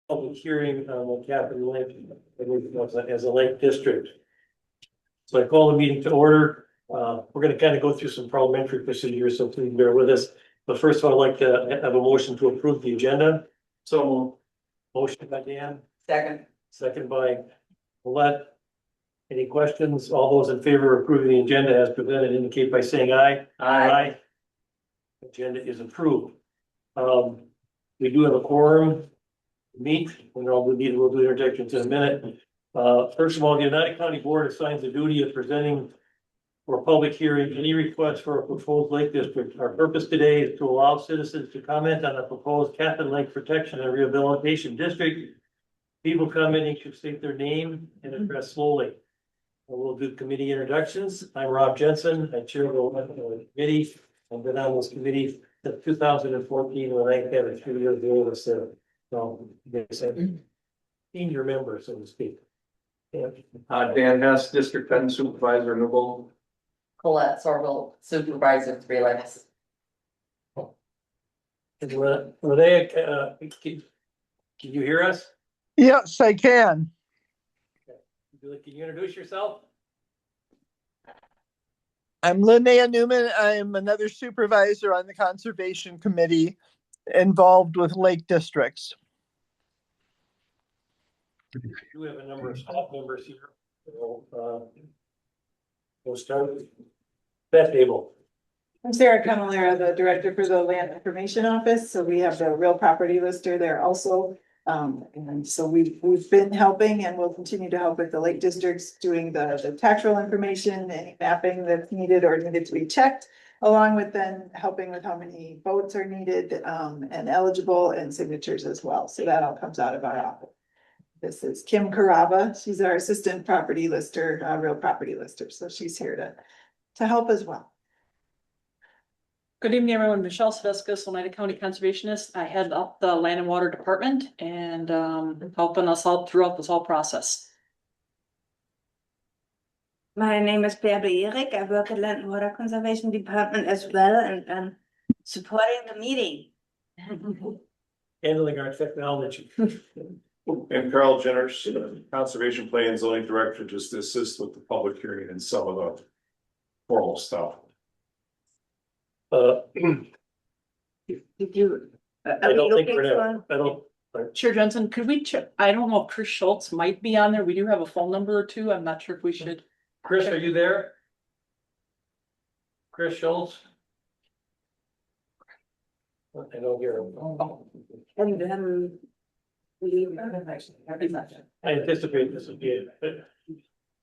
public hearing on the Kathan Lake as a lake district. So I call the meeting to order. We're going to kind of go through some parliamentary procedures, so please bear with us. But first of all, I'd like to have a motion to approve the agenda. So motion by Dan. Second by Colette. Any questions? All those in favor of approving the agenda as presented indicate by saying aye. Aye. Agenda is approved. We do have a quorum meet, and we'll do interjections in a minute. First of all, the United County Board assigns the duty of presenting for a public hearing any request for a proposed lake district. Our purpose today is to allow citizens to comment on the proposed Kathan Lake Protection and Rehabilitation District. People commenting should state their name and address slowly. We'll do committee introductions. I'm Rob Jensen. I chair the committee. I've been on this committee since 2014 when I had a few years ago. So, senior member, so to speak. Dan Hess, District 10 Supervisor, Newell. Colette Sorville, Supervisor, 3 Lakes. Renee, can you hear us? Yes, I can. Can you introduce yourself? I'm Linnea Newman. I'm another supervisor on the Conservation Committee involved with lake districts. We do have a number of staff members here. We'll start with that table. I'm Sarah Camilleri, the director for the Land Information Office. So we have the real property lister there also. And so we've been helping and we'll continue to help with the lake districts doing the tax roll information, any mapping that's needed or needed to be checked, along with then helping with how many votes are needed and eligible and signatures as well. So that all comes out of our office. This is Kim Carava. She's our assistant property lister, real property lister. So she's here to help as well. Good evening, everyone. Michelle Sedescus, Oneida County Conservationist. I head up the Land and Water Department and helping us out throughout this whole process. My name is Bärbel Erik. I work at Land and Water Conservation Department as well and supporting the meeting. Handling our technology. And Carl Jenners, Conservation Plan and Zoning Director, just to assist with the public hearing and some of the formal stuff. Did you? I don't think we're gonna, I don't. Chair Jensen, could we check? I don't know if Chris Schultz might be on there. We do have a phone number or two. I'm not sure if we should. Chris, are you there? Chris Schultz? I don't hear him. I anticipate this would be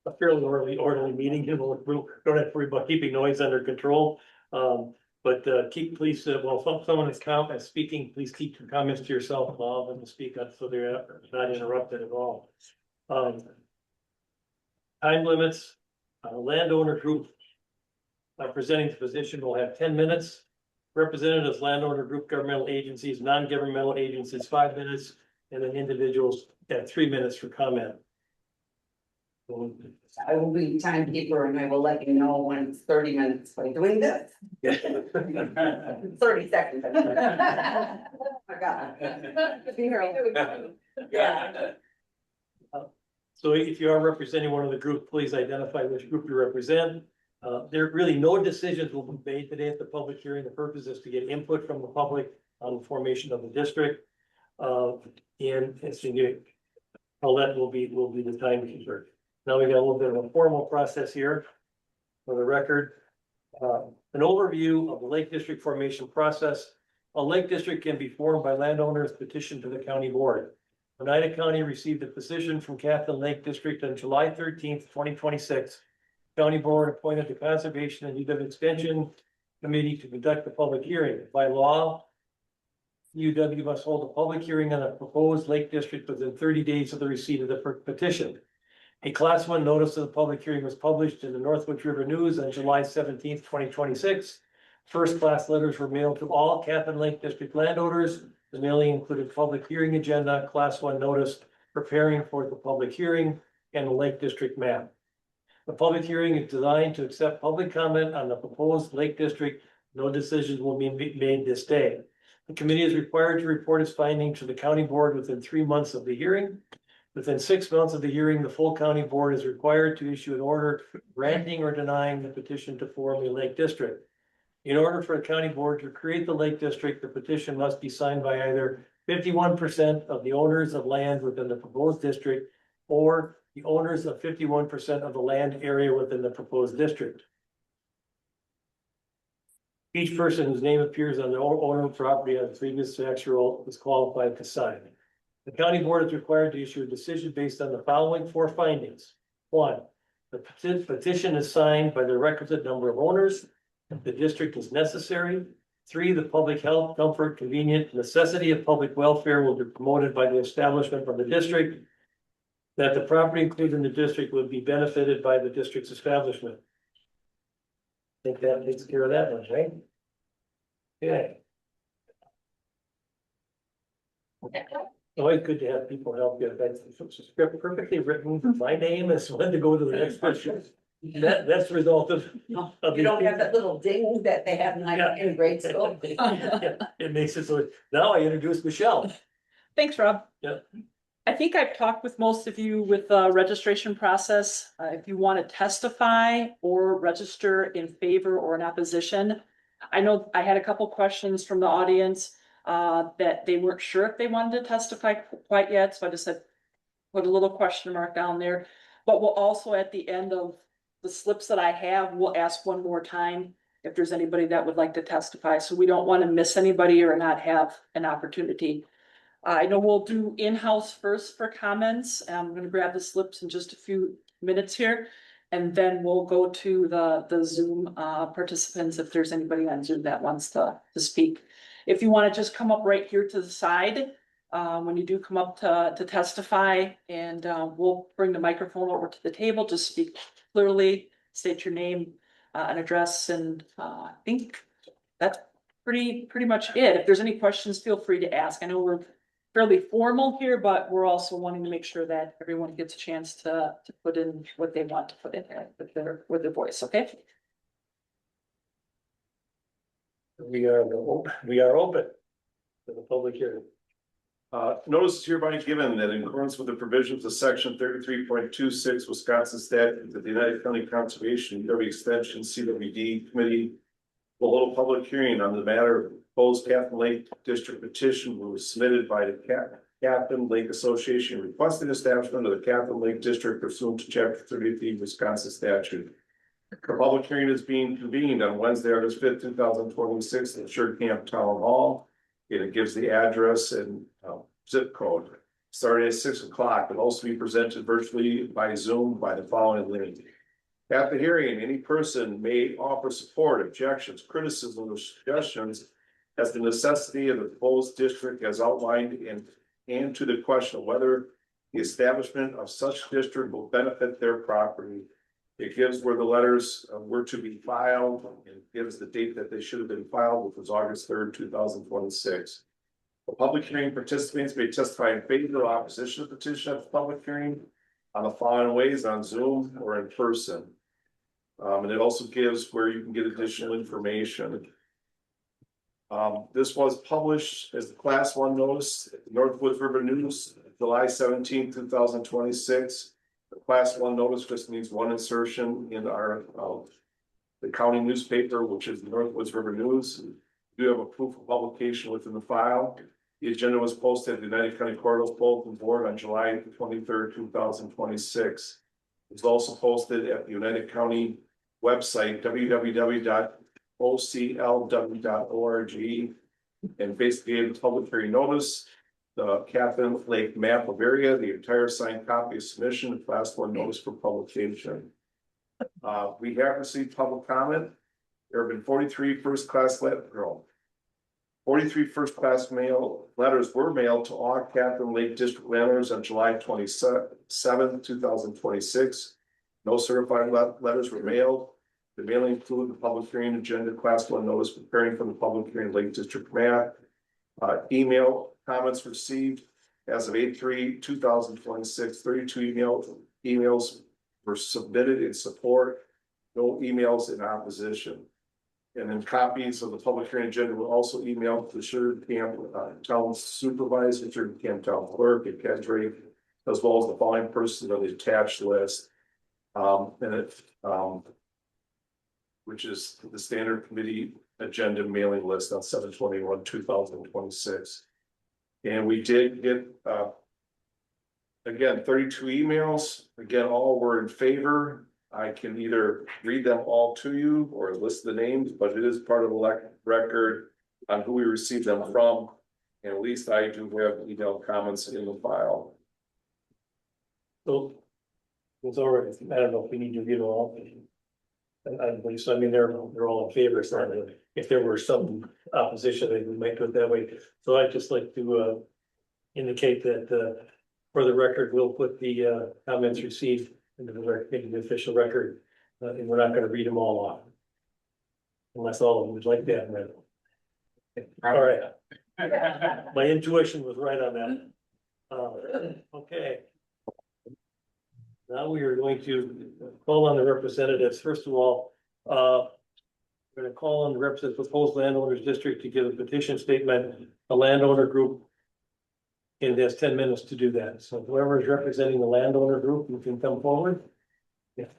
a fairly orderly meeting, and we'll don't have to worry about keeping noise under control. But please, well, someone is speaking, please keep your comments to yourself, allow them to speak up so they're not interrupted at all. Time limits, landowner group presenting the position will have 10 minutes. Representatives, landowner group, governmental agencies, non-governmental agencies, 5 minutes, and then individuals at 3 minutes for comment. I will be timekeeper and I will let you know when it's 30 minutes by doing this. 30 seconds. I got it. Yeah. So if you are representing one of the group, please identify which group you represent. There are really no decisions will be made today at the public hearing. The purpose is to get input from the public on the formation of the district. And Paulette will be the timekeeper. Now we got a little bit of a formal process here for the record. An overview of the Lake District formation process. A lake district can be formed by landowners petition to the county board. Oneida County received a petition from Kathan Lake District on July 13th, 2026. County board appointed the Conservation and UW Extension Committee to conduct the public hearing. By law, UW must hold a public hearing on a proposed lake district within 30 days of the receipt of the petition. A Class 1 notice of the public hearing was published in the Northwoods River News on July 17th, 2026. First class letters were mailed to all Kathan Lake District landowners. The mailing included public hearing agenda, Class 1 notice preparing for the public hearing, and the Lake District map. The public hearing is designed to accept public comment on the proposed Lake District. No decisions will be made this day. The committee is required to report its findings to the county board within 3 months of the hearing. Within 6 months of the hearing, the full county board is required to issue an order granting or denying the petition to form a lake district. In order for the county board to create the lake district, the petition must be signed by either 51% of the owners of land within the proposed district or the owners of 51% of the land area within the proposed district. Each person whose name appears on the owner of property on the previous tax roll is qualified to sign. The county board is required to issue a decision based on the following 4 findings. 1, the petition is signed by the requisite number of owners. The district is necessary. 3, the public health, comfort, convenience, necessity of public welfare will be promoted by the establishment of the district. That the property included in the district would be benefited by the district's establishment. I think that takes care of that one, right? Okay. Always good to have people help you. That's perfectly written. My name is when to go to the next question. That's the result of. No, you don't have that little ding that they have in grade school. It makes it so, now I introduce Michelle. Thanks, Rob. Yeah. I think I've talked with most of you with the registration process. If you want to testify or register in favor or in opposition. I know I had a couple questions from the audience that they weren't sure if they wanted to testify quite yet. So I just said, put a little question mark down there. But we'll also at the end of the slips that I have, we'll ask one more time if there's anybody that would like to testify. So we don't want to miss anybody or not have an opportunity. I know we'll do in-house first for comments. I'm gonna grab the slips in just a few minutes here. And then we'll go to the Zoom participants if there's anybody on Zoom that wants to speak. If you want to just come up right here to the side, when you do come up to testify, and we'll bring the microphone over to the table, just speak clearly, state your name and address, and I think that's pretty much it. If there's any questions, feel free to ask. I know we're fairly formal here, but we're also wanting to make sure that everyone gets a chance to put in what they want to put in there with their voice, okay? We are open to the public hearing. Notice is hereby given that in accordance with the provisions of section 33.26 Wisconsin statute that the United County Conservation and Derby Extension CWD Committee will hold a public hearing on the matter of proposed Kathan Lake District petition was submitted by the Kathan Lake Association requesting establishment of the Kathan Lake District pursuant to chapter 33 Wisconsin statute. The public hearing is being convened on Wednesday, August 5th, 2026 at Sugar Camp Town Hall. It gives the address and zip code. Starting at 6 o'clock, it'll also be presented virtually by Zoom by the following link. At the hearing, any person may offer support, objections, criticism, or suggestions as the necessity of the proposed district as outlined and to the question of whether the establishment of such district will benefit their property. It gives where the letters were to be filed and gives the date that they should have been filed, which was August 3rd, 2026. The public hearing participants may testify in favor or opposition to the petition at the public hearing on the following ways: on Zoom or in person. And it also gives where you can get additional information. This was published as the Class 1 notice, Northwoods River News, July 17, 2026. The Class 1 notice just needs one insertion in our the county newspaper, which is the Northwoods River News. We do have a proof of publication within the file. The agenda was posted at the United County Courthouse Bulletin Board on July 23rd, 2026. It's also posted at the United County website, www.oclw.org, and basically gave the public hearing notice, the Kathan Lake map of area, the entire signed copy of submission, the Class 1 notice for publication. We have received public comment. There have been 43 first-class mail letters were mailed to all Kathan Lake District landowners on July 27, 2026. No certified letters were mailed. The mailing included the public hearing agenda, Class 1 notice preparing for the public hearing Lake District map. Email comments received as of 8/3/2026. 32 emails were submitted in support. No emails in opposition. And then copies of the public hearing agenda were also emailed to the Sugar Camp Town Supervisor, Sugar Camp Town Clerk, and Kedrick, as well as the following person on the attached list. Which is the standard committee agenda mailing list on 7/21/2026. And we did get, again, 32 emails. Again, all were in favor. I can either read them all to you or list the names, but it is part of the record on who we received them from. And at least I do have email comments in the file. So it's already, I don't know if we need to read them all. I believe so. I mean, they're all in favor. So if there were some opposition, then we might do it that way. So I'd just like to indicate that for the record, we'll put the comments received into the official record, and we're not going to read them all off, unless all of them would like that. All right. My intuition was right on that. Okay. Now we are going to call on the representatives. First of all, we're going to call on the representative proposed landowners district to give a petition statement, a landowner group. And it has 10 minutes to do that. So whoever is representing the landowner group, you can come forward. Yeah.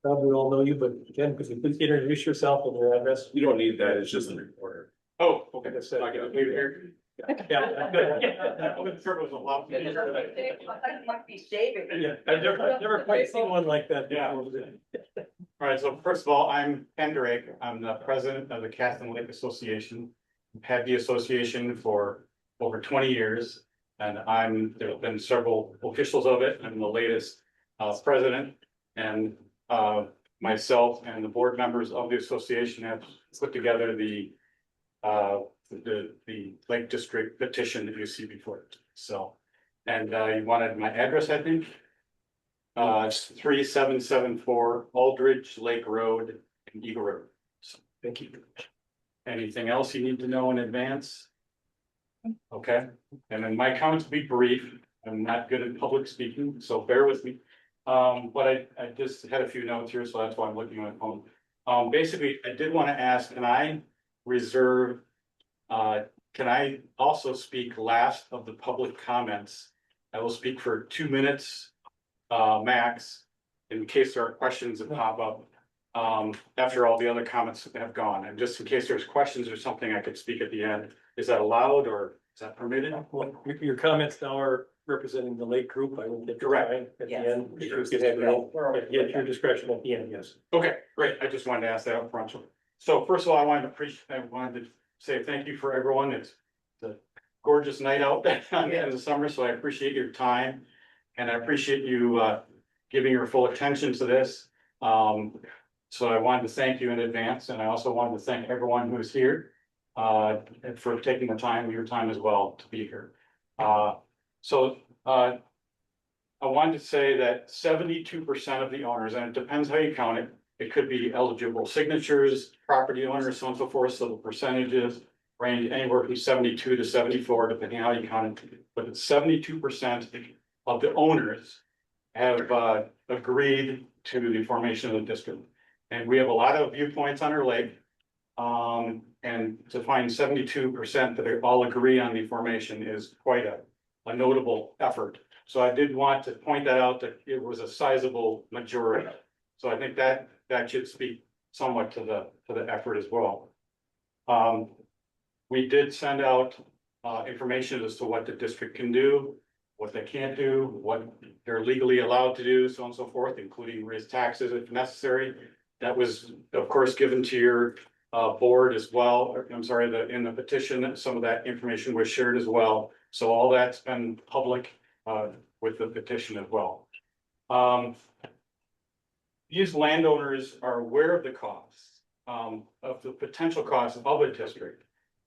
Probably all know you, but Ken, could you please introduce yourself and your address? You don't need that, it's just a recorder. Oh, okay. Like I said, I can leave it here. Yeah, good. Open circles a lot. Might be shaving. Yeah, I've never quite seen one like that before. All right, so first of all, I'm Ken Drake. I'm the president of the Kathan Lake Association. I've had the association for over 20 years, and there have been several officials of it. I'm the latest president, and myself and the board members of the association have put together the Lake District petition that you see before it. So, and you wanted my address, I think. It's 3774 Aldridge Lake Road in Eagle River. So, Thank you. anything else you need to know in advance? Okay, and then my comments will be brief. I'm not good at public speaking, so bear with me. But I just had a few notes here, so that's why I'm looking at my phone. Basically, I did want to ask, can I reserve, can I also speak last of the public comments? I will speak for 2 minutes, max, in case there are questions that pop up. After all the other comments have gone, and just in case there's questions or something, I could speak at the end. Is that allowed or is that permitted? Well, your comments now are representing the lake group. I will get to Correct. Ryan at the Yes. end. You could have your discretion at the end, yes. Okay, great. I just wanted to ask that up front. So first of all, I wanted to say thank you for everyone. It's a gorgeous night out in the summer, so I appreciate your time. And I appreciate you giving your full attention to this. So I wanted to thank you in advance, and I also wanted to thank everyone who is here for taking the time, your time as well, to be here. I wanted to say that 72% of the owners, and it depends how you count it, it could be eligible signatures, property owners, so on and so forth, so the percentages range anywhere from 72 to 74, depending on how you count it. But it's 72% of the owners have agreed to the formation of the district. And we have a lot of viewpoints on our lake. And to find 72% that all agree on the formation is quite a notable effort. So I did want to point that out, that it was a sizable majority. So I think that should speak somewhat to the effort as well. We did send out information as to what the district can do, what they can't do, what they're legally allowed to do, so on and so forth, including raise taxes if necessary. That was, of course, given to your board as well. I'm sorry, in the petition, some of that information was shared as well. So all that's been public with the petition as well. These landowners are aware of the costs, of the potential costs of a district,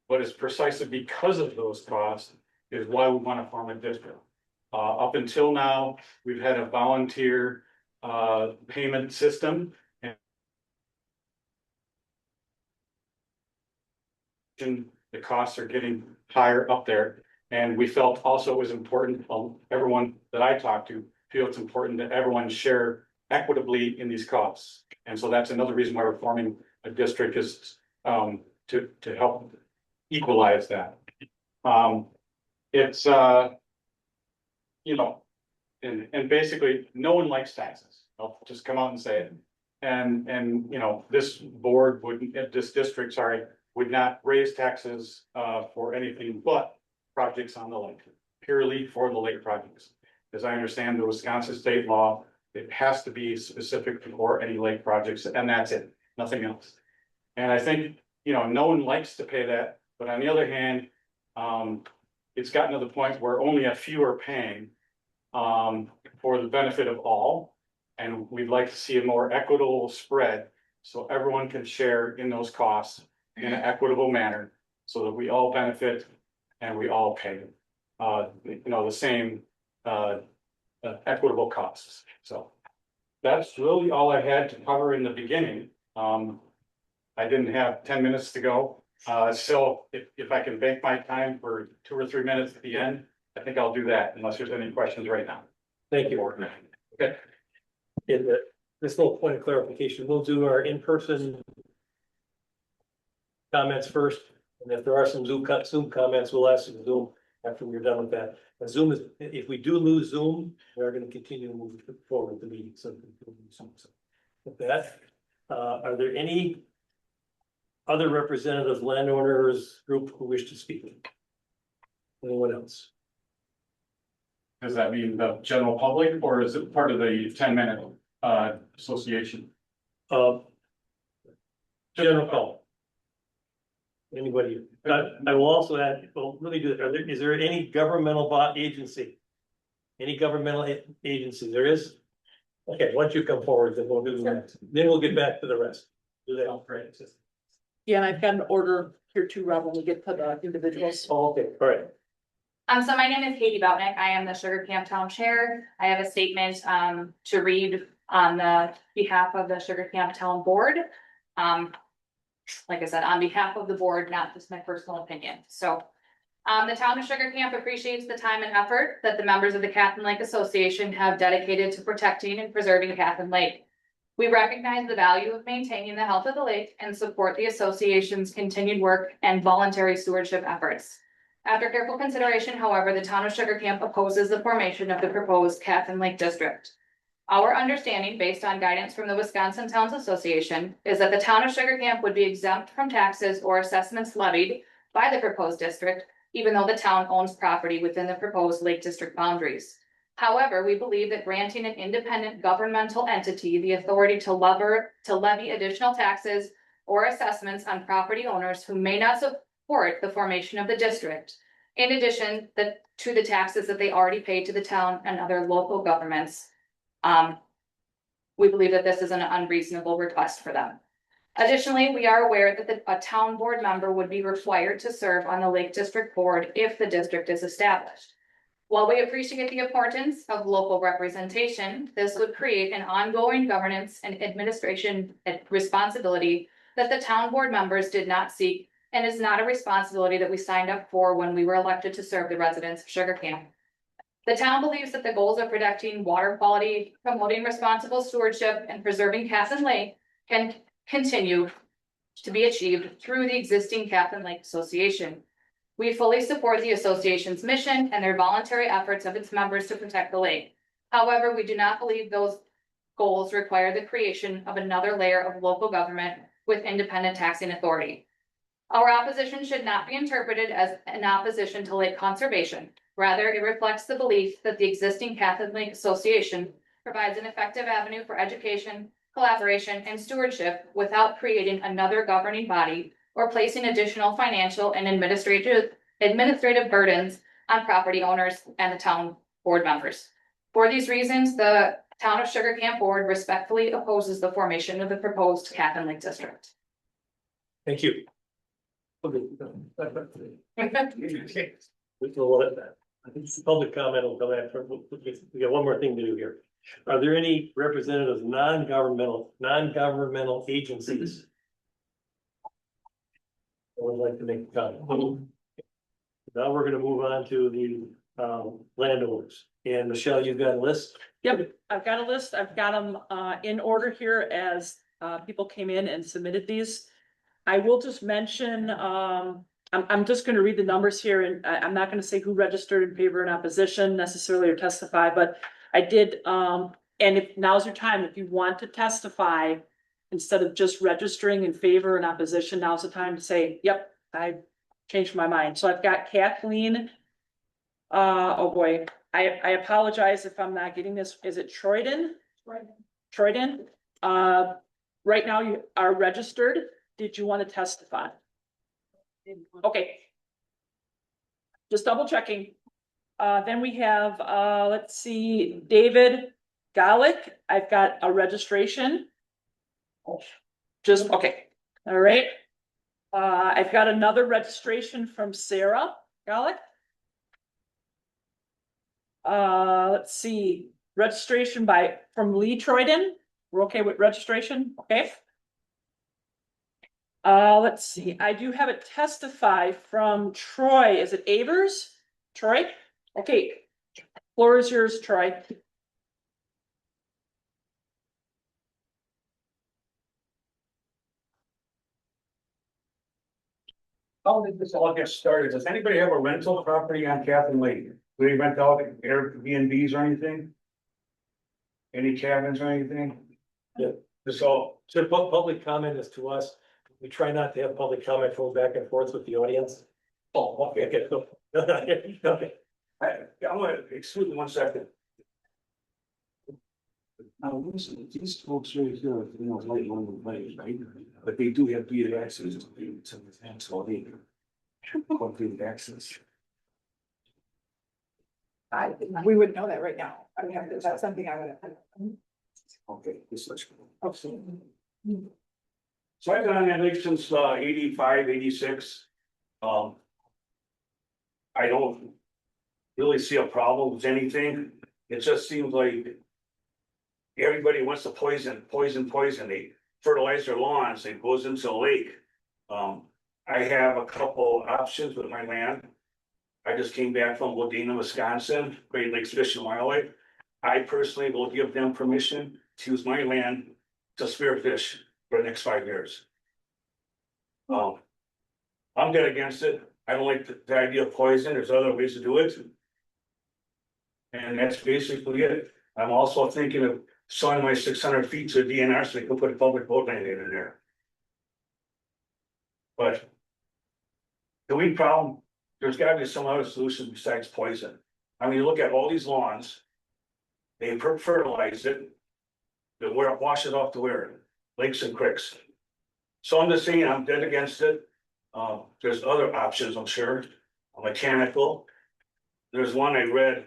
but it's precisely because of those costs is why we want to form a district. Up until now, we've had a volunteer payment system. the costs are getting higher up there. And we felt also it was important, everyone that I talked to feel it's important that everyone share equitably in these costs. And so that's another reason why we're forming a district is to help equalize that. It's you know, and basically, no one likes taxes. I'll just come out and say it. And, you know, this board wouldn't, this district, sorry, would not raise taxes for anything but projects on the lake, purely for the lake projects. As I understand the Wisconsin state law, it has to be specific for any lake projects, and that's it, nothing else. And I think, you know, no one likes to pay that, but on the other hand, it's gotten to the point where only a few are paying for the benefit of all. And we'd like to see a more equitable spread, so everyone can share in those costs in an equitable manner, so that we all benefit and we all pay, you know, the same, equitable costs. So that's really all I had to cover in the beginning. I didn't have 10 minutes to go. So if I can bank my time for 2 or 3 minutes at the end, I think I'll do that unless there's any questions right now. Thank you. Okay. In this little point of clarification, we'll do our in-person comments first, and if there are some Zoom comments, we'll ask them Zoom after we're done with that. And Zoom is, if we do lose Zoom, we are going to continue to move forward with the meeting. So with that, are there any other representatives, landowners group who wish to speak? Anyone else? Does that mean the general public, or is it part of the 10-minute association? General call. Anybody? I will also add, well, let me do it. Is there any governmental agency? Any governmental agency? There is? Okay, once you come forward, then we'll do that. Then we'll get back to the rest. Do that. Great. Yeah, and I've got an order here too, Rob, when we get to the individuals. Oh, okay, all right. So my name is Katie Boutnick. I am the Sugar Camp Town Chair. I have a statement, to read on the behalf of the Sugar Camp Town Board. Like I said, on behalf of the board, not just my personal opinion. So, the town of Sugar Camp appreciates the time and effort that the members of the Kathan Lake Association have dedicated to protecting and preserving Kathan Lake. We recognize the value of maintaining the health of the lake and support the association's continued work and voluntary stewardship efforts. After careful consideration, however, the town of Sugar Camp opposes the formation of the proposed Kathan Lake District. Our understanding, based on guidance from the Wisconsin Towns Association, is that the town of Sugar Camp would be exempt from taxes or assessments levied by the proposed district, even though the town owns property within the proposed Lake District boundaries. However, we believe that granting an independent governmental entity the authority to levy additional taxes or assessments on property owners who may not support the formation of the district, in addition to the taxes that they already pay to the town and other local governments. We believe that this is an unreasonable request for them. Additionally, we are aware that a town board member would be required to serve on the Lake District Board if the district is established. While we appreciate the importance of local representation, this would create an ongoing governance and administration responsibility that the town board members did not seek, and is not a responsibility that we signed up for when we were elected to serve the residents of Sugar Camp. The town believes that the goals of protecting water quality, promoting responsible stewardship, and preserving Kathan Lake can continue to be achieved through the existing Kathan Lake Association. We fully support the association's mission and their voluntary efforts of its members to protect the lake. However, we do not believe those goals require the creation of another layer of local government with independent taxing authority. Our opposition should not be interpreted as an opposition to lake conservation. Rather, it reflects the belief that the existing Kathan Lake Association provides an effective avenue for education, collaboration, and stewardship without creating another governing body or placing additional financial and administrative burdens on property owners and the town board members. For these reasons, the Town of Sugar Camp Board respectfully opposes the formation of the proposed Kathan Lake District. Thank you. Okay. We'll let that. I think public comment will come after. We got one more thing to do here. Are there any representatives, non-governmental agencies? would like to make a comment. Now we're gonna move on to the landowners. And Michelle, you've got a list? Yep, I've got a list. I've got them in order here as people came in and submitted these. I will just mention, I'm just gonna read the numbers here and I'm not gonna say who registered in favor and opposition necessarily or testify, but I did, and if now's your time, if you want to testify, instead of just registering in favor and opposition, now's the time to say, yep, I changed my mind. So I've got Kathleen. Oh boy, I apologize if I'm not getting this. Is it Troyden? Troyden. Right now you are registered. Did you want to testify? Okay. Just double checking. Then we have, let's see, David Galick. I've got a registration. Just, okay, all right. I've got another registration from Sarah Galick. Let's see, registration from Lee Troyden. We're okay with registration, okay? Let's see, I do have it testify from Troy. Is it Avers? Troy? Okay, floor is yours, Troy. How did this all get started? Does anybody have a rental property on Kathan Lake? Do they rent out Airbnbs or anything? Any cabins or anything? Yeah. This all, So public comment is to us. We try not to have public comment going back and forth with the audience. oh, okay. Okay, so. Okay. I'm gonna, excuse me 1 second. Now, listen, these folks right here, you know, like one of the place, right? But they do have beat access to the fence all day. Complete access. We wouldn't know that right now. I would have to, that's something I would have. Okay, this looks cool. Okay. So I've been on that lake since 85, 86. I don't really see a problem with anything. It just seems like everybody wants to poison. They fertilize their lawns, it goes into a lake. I have a couple options with my land. I just came back from Wadena, Wisconsin, Great Lakes Fish and Wildlife. I personally will give them permission to use my land to spearfish for the next 5 years. I'm dead against it. I don't like the idea of poison. There's other ways to do it. And that's basically it. I'm also thinking of selling my 600 feet to DNR so they can put a public boat landing in there. But the weed problem, there's gotta be some other solution besides poison. I mean, you look at all these lawns, they fertilize it, they wash it off to where? Lakes and creeks. So I'm just saying, I'm dead against it. There's other options, I'm sure, mechanical. There's one I read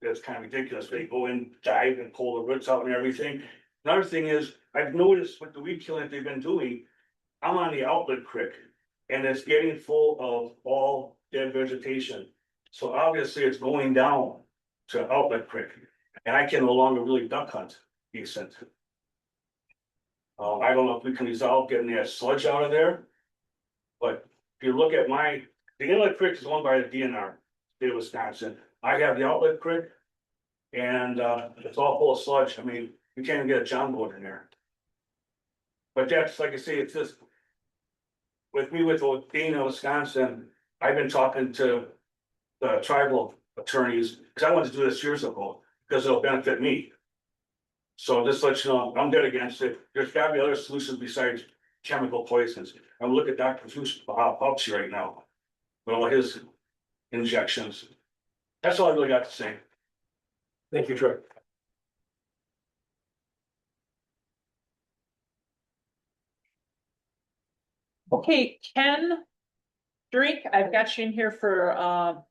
that's kind of ridiculous. They go in, dive and pull the roots out and everything. Another thing is, I've noticed with the weed killing that they've been doing, I'm on the outlet creek and it's getting full of all dead vegetation. So obviously it's going down to outlet creek and I can no longer really duck hunt decent. I don't know if we can resolve getting that sludge out of there. But if you look at the inlet creek is owned by the DNR, state of Wisconsin. I have the outlet creek. And it's all full of sludge. I mean, you can't even get a john boat in there. But that's, like I say, it's just. With Wadena, Wisconsin, I've been talking to the tribal attorneys, because I wanted to do this years ago, because it'll benefit me. So just let you know, I'm dead against it. There's gotta be other solutions besides chemical poisons. I'm looking at Dr. Fauci right now, with all his injections. That's all I really got to say. Thank you, Troy. Okay, Ken Drake, I've got you in here for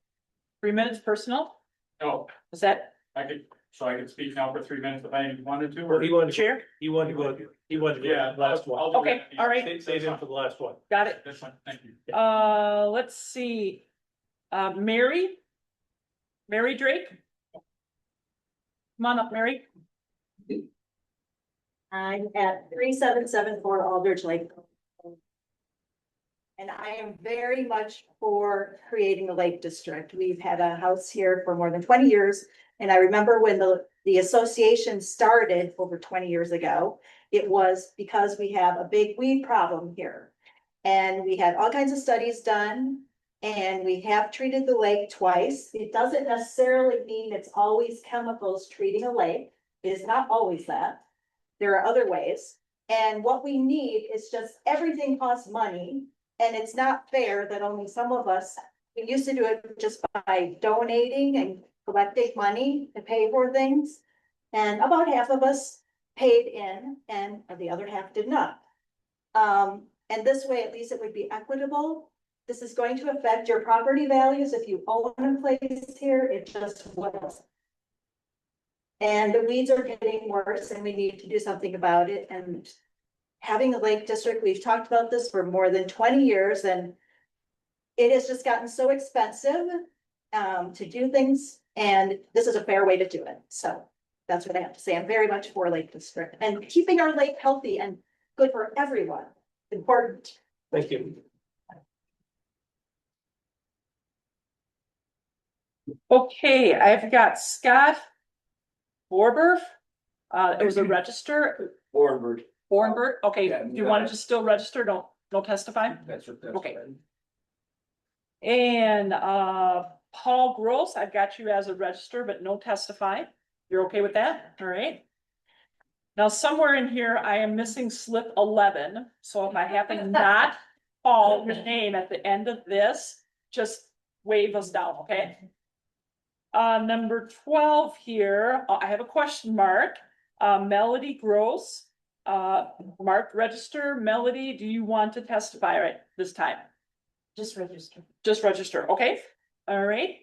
3 minutes personal. No, Is that I could speak now for 3 minutes if I wanted to, Well, or? he wanted, chair? he wanted to go, Yeah, the last one. I'll do Okay, that. all right. Save him for the last one. Got it. That's fine, thank you. Let's see. Mary Drake. Come on up, Mary. I'm at 3774 Aldridge Lake. And I am very much for creating the Lake District. We've had a house here for more than 20 years. And I remember when the association started over 20 years ago, it was because we have a big weed problem here. And we had all kinds of studies done, and we have treated the lake twice. It doesn't necessarily mean it's always chemicals treating a lake. It is not always that. There are other ways. And what we need is just everything costs money. And it's not fair that only some of us, we used to do it just by donating and collecting money to pay for things. And about half of us paid in and the other half did not. And this way, at least it would be equitable. This is going to affect your property values. If you own a place here, it just will. And the weeds are getting worse and we need to do something about it. And having a lake district, we've talked about this for more than 20 years and it has just gotten so expensive to do things. And this is a fair way to do it. So that's what I have to say. I'm very much for Lake District and keeping our lake healthy and good for everyone. Important. Thank you. Okay, I've got Scott Borberf. It was a register, Bornberg. Bornberg. Okay, Yeah, do you want to just still register? Don't testify? That's what. Okay. And Paul Gross, I've got you as a register, but no testify. You're okay with that? All right. Now, somewhere in here, I am missing slip 11. So if I happen to not call your name at the end of this, just wave us down, okay? Number 12 here, I have a question mark. Melody Gross, Mark register. Melody, do you want to testify right this time? Just register. Just register, okay? All right.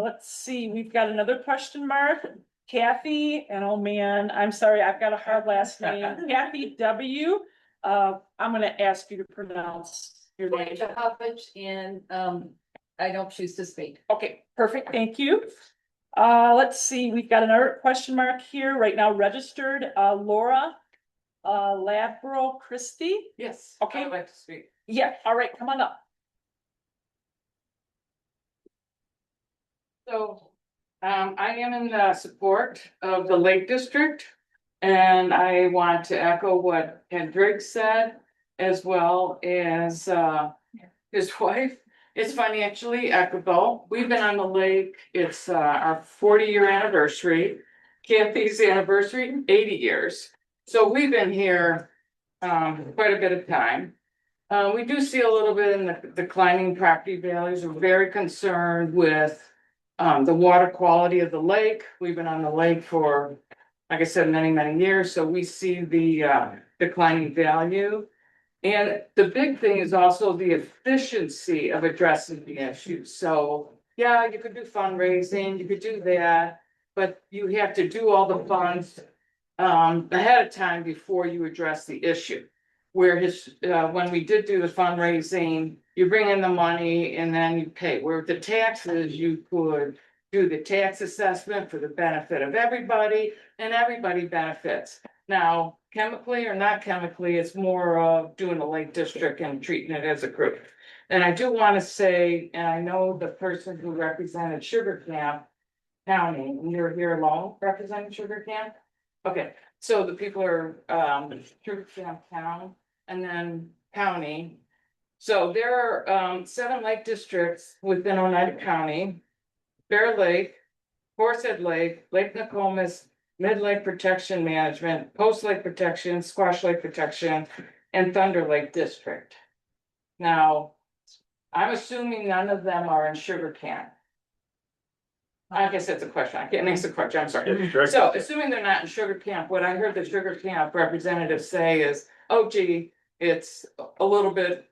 Let's see, we've got another question mark. Kathy, and oh man, I'm sorry, I've got a hard last name. Kathy W. I'm gonna ask you to pronounce your name. And I don't choose to speak. Okay, perfect, thank you. Let's see, we've got another question mark here, right now registered, Laura Ladbro Christie. Yes. Okay. I would like to speak. Yeah, all right, come on up. So, I am in the support of the Lake District. And I want to echo what Hendrik said, as well as, his wife. It's financially equitable. We've been on the lake, it's, our 40-year anniversary. Kathy's anniversary, 80 years. So we've been here, quite a bit of time. We do see a little bit in the declining property values. We're very concerned with the water quality of the lake. We've been on the lake for, like I said, many, many years, so we see the declining value. And the big thing is also the efficiency of addressing the issue. So, yeah, you could do fundraising, you could do that, but you have to do all the funds ahead of time before you address the issue. Where when we did do the fundraising, you bring in the money and then you pay. Where the taxes, you could do the tax assessment for the benefit of everybody and everybody benefits. Now, chemically or not chemically, it's more of doing a lake district and treating it as a group. And I do want to say, and I know the person who represented Sugar Camp County, and you're here alone representing Sugar Camp? Okay, so the people are Sugar Camp Town and then county. So there are 7 lake districts within Oneida County: Bear Lake, Horsehead Lake, Lake Nokomis, Mid Lake Protection Management, Post Lake Protection, Squash Lake Protection, and Thunder Lake District. Now, I'm assuming none of them are in Sugar Camp. I guess that's a question. I can't answer the question. I'm sorry. So assuming they're not in Sugar Camp, what I heard the Sugar Camp representative say is, oh gee, it's a little bit,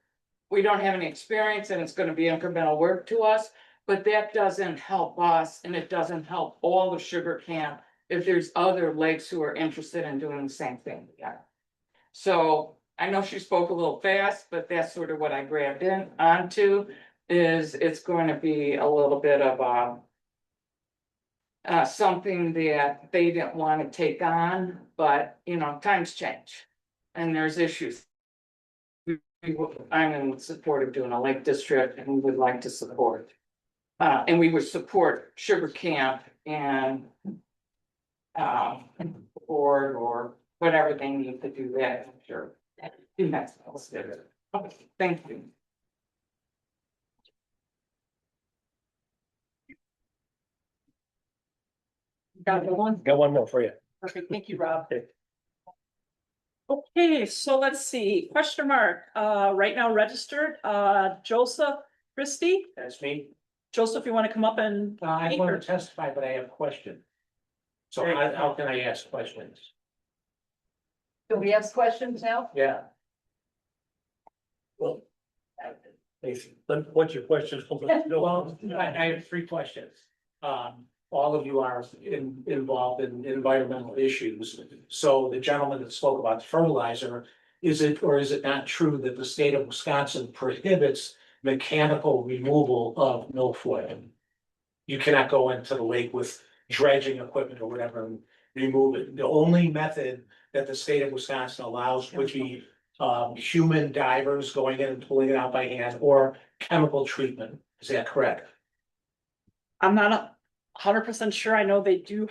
we don't have any experience and it's gonna be incremental work to us, but that doesn't help us and it doesn't help all of Sugar Camp if there's other lakes who are interested in doing the same thing. Yeah. So I know she spoke a little fast, but that's sort of what I grabbed in onto, is it's going to be a little bit of something that they didn't want to take on, but you know, times change and there's issues. I'm in support of doing a lake district and we would like to support. And we would support Sugar Camp and board or whatever they need to do that, I'm sure. That's okay, thank you. Got one? Got one more for you. Perfect, thank you, Rob. Okay. Okay, so let's see, question mark, right now registered, Joseph Christie. That's me. Joseph, you want to come up and? I want to testify, but I have a question. So how can I ask questions? Do we ask questions now? Yeah. Well. What's your question? Well, I have three questions. All of you are involved in environmental issues. So the gentleman that spoke about fertilizer, is it or is it not true that the state of Wisconsin prohibits mechanical removal of milfoil? You cannot go into the lake with dredging equipment or whatever and remove it. The only method that the state of Wisconsin allows would be human divers going in and pulling it out by hand or chemical treatment. Is that correct? I'm not 100% sure. I know they do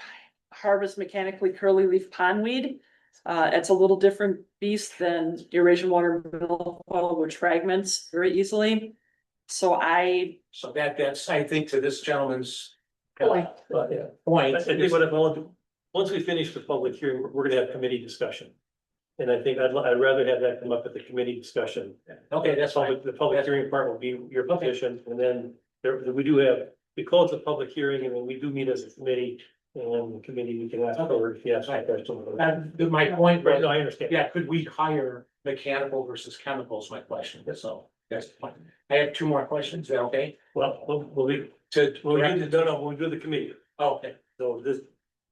harvest mechanically curly leaf pondweed. It's a little different beast than Eurasian water milfoil, which fragments very easily. So that's, I think, to this gentleman's Point. point. I think what once we finish the public hearing, we're gonna have committee discussion. And I think I'd rather have that come up at the committee discussion. Okay, that's fine. The public hearing part will be your position, and then we close the public hearing, and then we do meet as a committee. And the committee, we can ask for, if you have some questions. And my point, Right, no, I understand. yeah, could we hire mechanical versus chemicals, my question, so that's the point. I have two more questions, is that okay? Well, we'll be, When we'll do the committee. Okay, So this,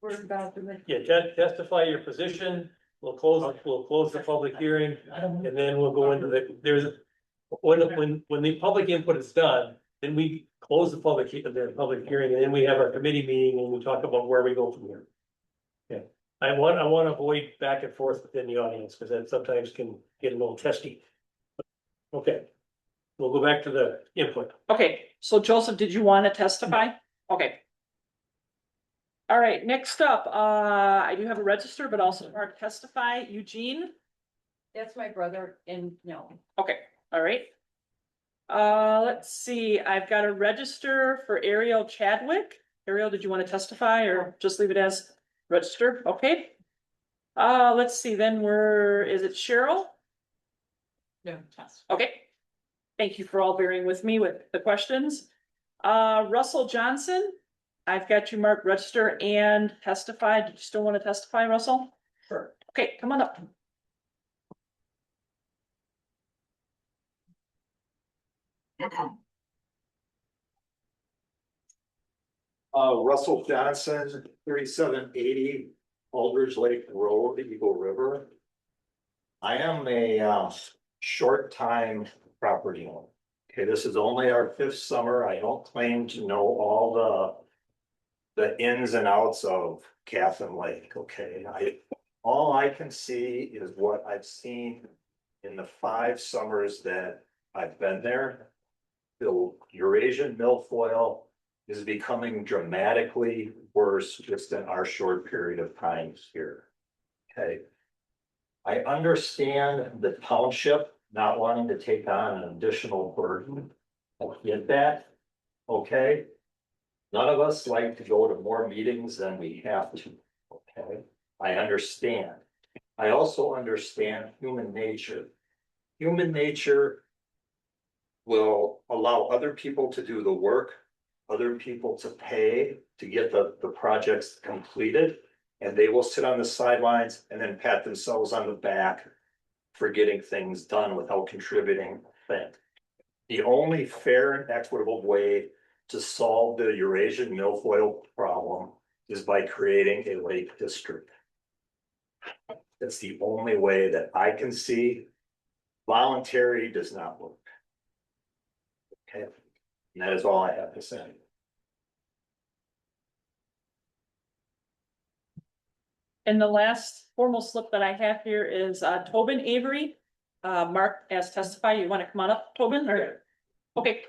We're about to. yeah, testify your position, we'll close the public hearing, and then we'll go into when the public input is done, then we close the public hearing, and then we have our committee meeting, and we talk about where we go from here. Yeah, I want to avoid back and forth within the audience, because that sometimes can get a little testy. Okay, we'll go back to the input. Okay, so Joseph, did you want to testify? Okay. All right, next up, I do have a register, but also Mark testify. Eugene? That's my brother and no. Okay, all right. Let's see, I've got a register for Ariel Chadwick. Ariel, did you want to testify or just leave it as register? Okay. Let's see, then is it Cheryl? No. Okay. Thank you for all bearing with me with the questions. Russell Johnson, I've got you marked register and testify. Do you still want to testify, Russell? sure. Okay, come on up. Russell Johnson, 3780 Aldridge Lake Road, Eagle River. I am a short time property owner. Okay, this is only our 5th summer. I don't claim to know all the ins and outs of Kathan Lake. Okay, all I can see is what I've seen in the 5 summers that I've been there. The Eurasian milfoil is becoming dramatically worse just in our short period of time here. Okay. I understand the township not wanting to take on an additional burden. I get that. Okay. None of us like to go to more meetings than we have to. Okay. I understand. I also understand human nature. Human nature will allow other people to do the work, other people to pay to get the projects completed, and they will sit on the sidelines and then pat themselves on the back for getting things done without contributing a thing. The only fair and equitable way to solve the Eurasian milfoil problem is by creating a lake district. That's the only way that I can see. Voluntary does not work. Okay, and that is all I have to say. And the last formal slip that I have here is Tobin Avery. marked as testify. You want to come on up, Tobin, or? Okay.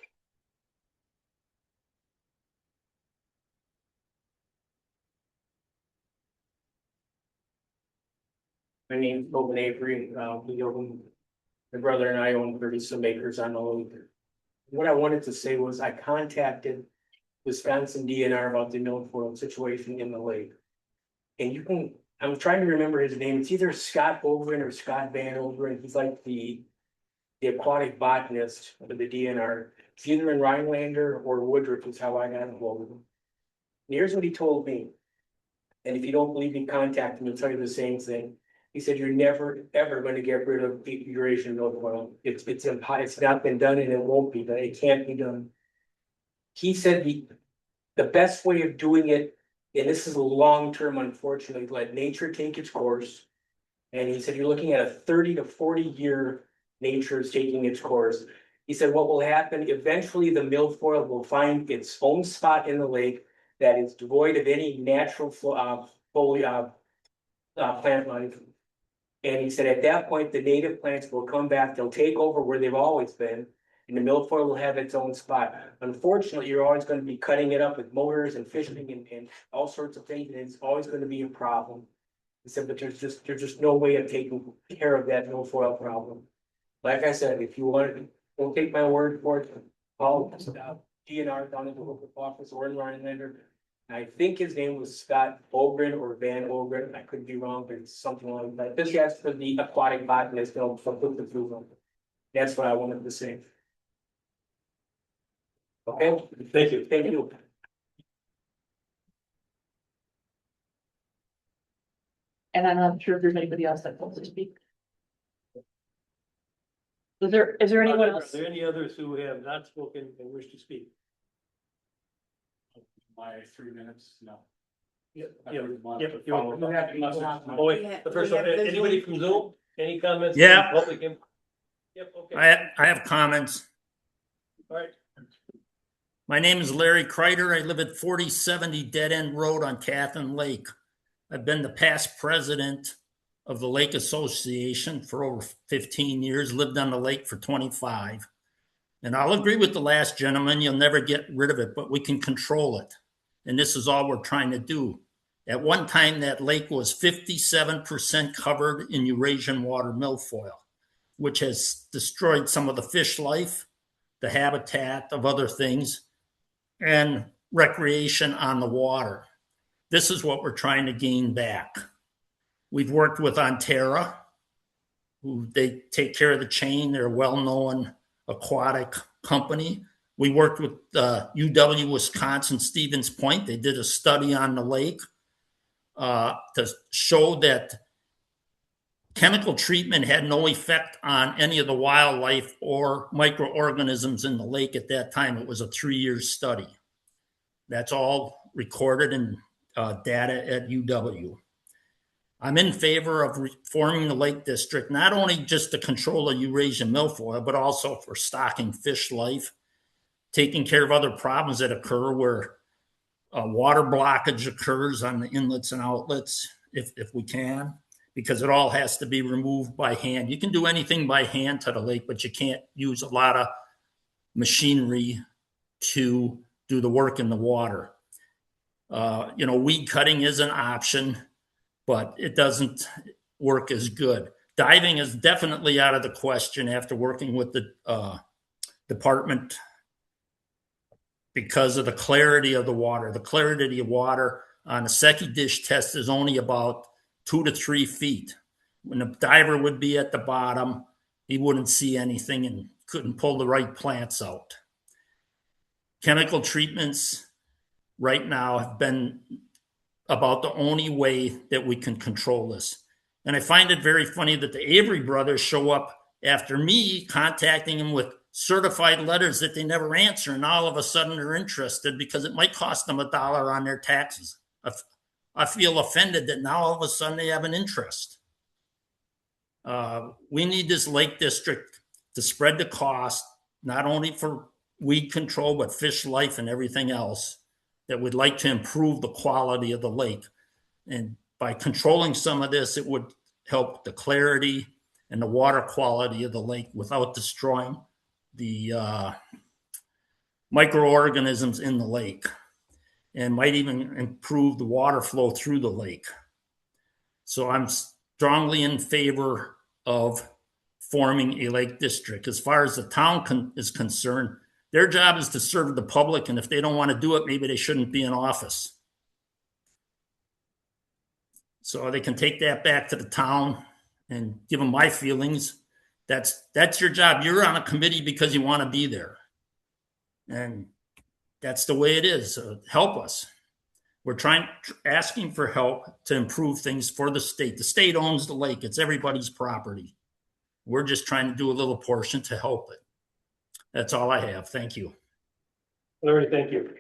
My name's Tobin Avery, we own, my brother and I own 30 some acres on the lake. What I wanted to say was I contacted Wisconsin DNR about the milfoil situation in the lake. And you can, I'm trying to remember his name, it's either Scott Ogren or Scott Van Ogren, he's like the aquatic botanist of the DNR. It's either in Rhinelander or Woodruff is how I got involved with him. And here's what he told me. And if you don't believe me, contact him, he'll tell you the same thing. He said, you're never, ever gonna get rid of Eurasian milfoil. It's not been done and it won't be done. It can't be done. He said the best way of doing it, and this is a long term, unfortunately, let nature take its course. And he said, you're looking at a 30 to 40 year nature is taking its course. He said, what will happen, eventually the milfoil will find its own spot in the lake that is devoid of any natural plant life. And he said, at that point, the native plants will come back, they'll take over where they've always been, and the milfoil will have its own spot. Unfortunately, you're always going to be cutting it up with motors and fishing and all sorts of things, and it's always going to be a problem. He said, but there's just no way of taking care of that milfoil problem. Like I said, if you want to, don't take my word for it, call DNR down at the local office or in Rhinelander. I think his name was Scott Ogren or Van Ogren. I could be wrong, but it's something like that. This guy's for the aquatic botanist, they'll put the through them. That's what I wanted to say. Okay, Thank you. thank you. And I'm not sure if there's anybody else that wants to speak. Is there anyone Are else? there any others who have not spoken and wish to speak? My 3 minutes, no. Yep. I Yep. would want Yep. to You follow want- up the message. Oh, wait, Yeah, the first we one, have this anybody one. from Zoom? Any comments? Yeah. Public input? Yep, okay. I have comments. All right. My name is Larry Kreider. I live at 4070 Dead End Road on Kathan Lake. I've been the past president of the Lake Association for over 15 years, lived on the lake for 25. And I'll agree with the last gentleman, you'll never get rid of it, but we can control it. And this is all we're trying to do. At one time, that lake was 57% covered in Eurasian water milfoil, which has destroyed some of the fish life, the habitat of other things, and recreation on the water. This is what we're trying to gain back. We've worked with Onterra, who they take care of the chain. They're a well-known aquatic company. We worked with UW Wisconsin Stevens Point. They did a study on the lake to show that chemical treatment had no effect on any of the wildlife or microorganisms in the lake at that time. It was a 3-year study. That's all recorded in data at UW. I'm in favor of reforming the Lake District, not only just to control the Eurasian milfoil, but also for stocking fish life, taking care of other problems that occur where water blockage occurs on the inlets and outlets, if we can, because it all has to be removed by hand. You can do anything by hand to the lake, but you can't use a lot of machinery to do the work in the water. Weed cutting is an option, but it doesn't work as good. Diving is definitely out of the question after working with the department because of the clarity of the water. The clarity of water on a Secchi dish test is only about 2 to 3 feet. When a diver would be at the bottom, he wouldn't see anything and couldn't pull the right plants out. Chemical treatments right now have been about the only way that we can control this. And I find it very funny that the Avery brothers show up after me contacting them with certified letters that they never answer, and all of a sudden they're interested because it might cost them $1 on their taxes. I feel offended that now all of a sudden they have an interest. We need this Lake District to spread the cost, not only for weed control, but fish life and everything else, that would like to improve the quality of the lake. And by controlling some of this, it would help the clarity and the water quality of the lake without destroying the microorganisms in the lake, and might even improve the water flow through the lake. So I'm strongly in favor of forming a lake district. As far as the town is concerned, their job is to serve the public, and if they don't want to do it, maybe they shouldn't be in office. So they can take that back to the town and give them my feelings. That's your job. You're on a committee because you want to be there. And that's the way it is. So help us. We're asking for help to improve things for the state. The state owns the lake. It's everybody's property. We're just trying to do a little portion to help it. That's all I have. Thank you. Larry, thank you.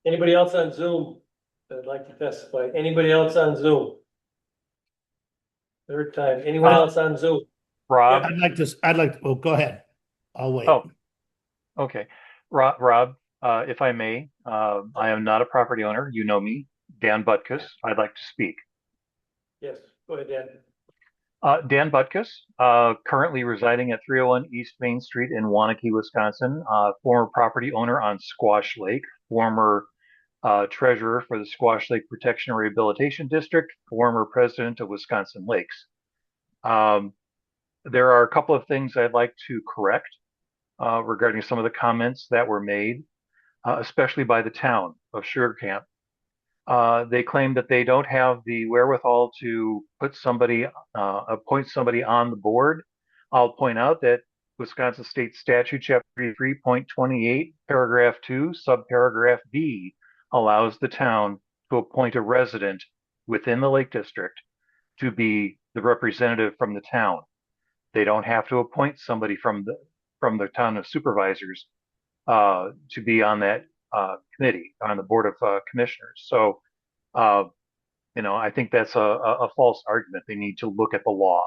Anybody else on Zoom that'd like to testify? Anybody else on Zoom? Third time. Anyone else on Zoom? Rob? I'd like to, oh, go ahead. I'll wait. Oh, okay. Rob, if I may, I am not a property owner. You know me, Dan Butkus. I'd like to speak. Yes, go ahead, Dan. Dan Butkus, currently residing at 301 East Main Street in Waunakee, Wisconsin, former property owner on Squash Lake, former treasurer for the Squash Lake Protection and Rehabilitation District, former president of Wisconsin Lakes. There are a couple of things I'd like to correct regarding some of the comments that were made, especially by the town of Sugar Camp. They claim that they don't have the wherewithal to appoint somebody on the board. I'll point out that Wisconsin State Statute, Chapter 3.28, Paragraph 2, Subparagraph B, allows the town to appoint a resident within the Lake District to be the representative from the town. They don't have to appoint somebody from the town of supervisors to be on that committee, on the board of commissioners. So, I think that's a false argument. They need to look at the law.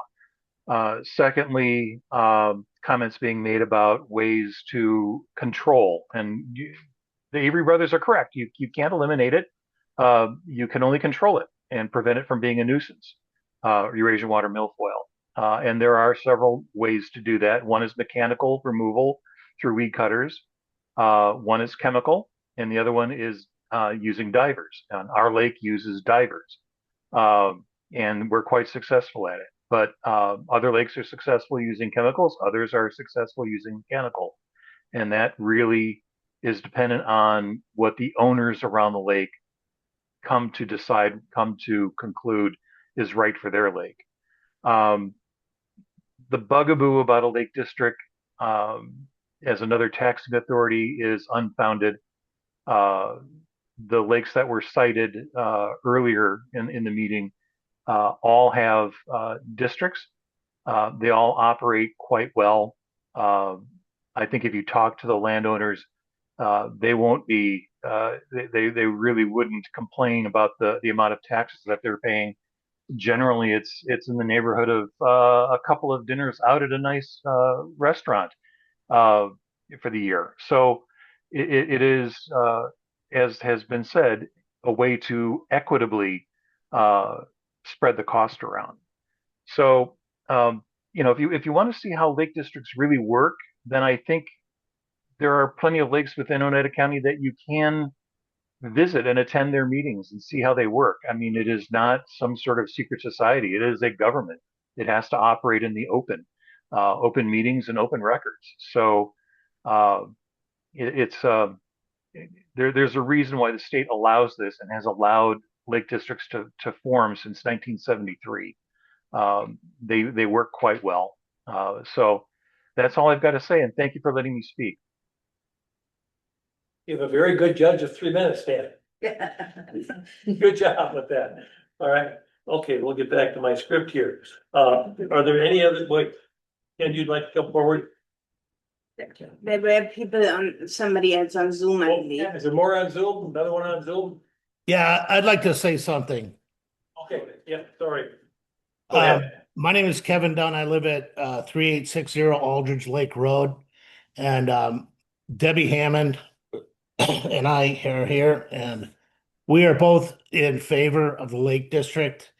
Secondly, comments being made about ways to control, and the Avery brothers are correct. You can't eliminate it. You can only control it and prevent it from being a nuisance. Eurasian water milfoil. And there are several ways to do that. One is mechanical removal through weed cutters. One is chemical, and the other one is using divers. And our lake uses divers, and we're quite successful at it. But other lakes are successful using chemicals. Others are successful using mechanical. And that really is dependent on what the owners around the lake come to conclude is right for their lake. The bugaboo about a lake district as another taxing authority is unfounded. The lakes that were cited earlier in the meeting all have districts. They all operate quite well. I think if you talk to the landowners, they won't be, they really wouldn't complain about the amount of taxes that they're paying. Generally, it's in the neighborhood of a couple of dinners out at a nice restaurant for the year. So it is, as has been said, a way to equitably spread the cost around. So, if you want to see how lake districts really work, then I think there are plenty of lakes within Oneida County that you can visit and attend their meetings and see how they work. I mean, it is not some sort of secret society. It is a government. It has to operate in the open meetings and open records. So there's a reason why the state allows this and has allowed lake districts to form since 1973. They work quite well. So that's all I've got to say. And thank you for letting me speak. You have a very good judge of 3 minutes, Dan. Good job with that. All right. Okay, we'll get back to my script here. Are there any other, Ken, you'd like to come forward? There were people somebody else on Zoom, I believe. Is there more on Zoom? Another one on Zoom? Yeah, I'd like to say something. Okay, yeah, sorry. Go ahead. My name is Kevin Dunn. I live at 3860 Aldridge Lake Road. And Debbie Hammond and I are here, and we are both in favor of the Lake District.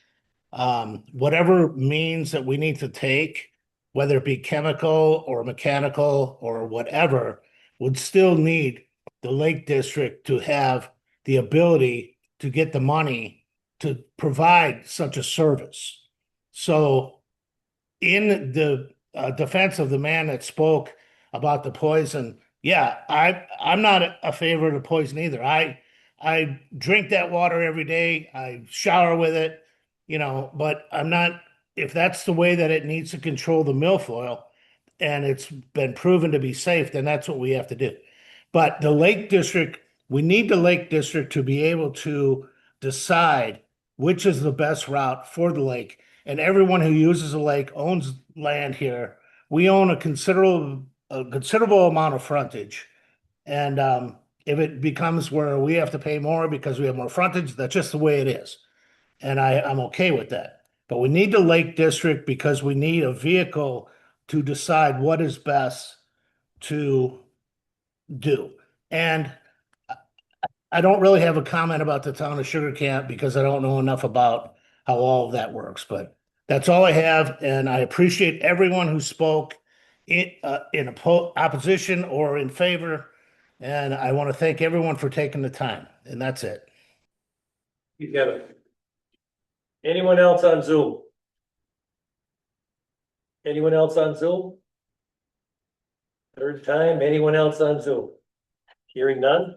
Whatever means that we need to take whether it be chemical or mechanical or whatever, would still need the Lake District to have the ability to get the money to provide such a service. So in the defense of the man that spoke about the poison, yeah, I'm not a favor of the poison either. I drink that water every day. I shower with it, but I'm not, if that's the way that it needs to control the milfoil and it's been proven to be safe, then that's what we have to do. But the Lake District, we need the Lake District to be able to decide which is the best route for the lake. And everyone who uses a lake owns land here. We own a considerable amount of frontage. And if it becomes where we have to pay more because we have more frontage, that's just the way it is. And I'm okay with that. But we need the Lake District because we need a vehicle to decide what is best to do. And I don't really have a comment about the town of Sugar Camp because I don't know enough about how all of that works, but that's all I have. And I appreciate everyone who spoke in opposition or in favor. And I want to thank everyone for taking the time. And that's it. You got it. Anyone else on Zoom? Anyone else on Zoom? Third time, anyone else on Zoom? Hearing none?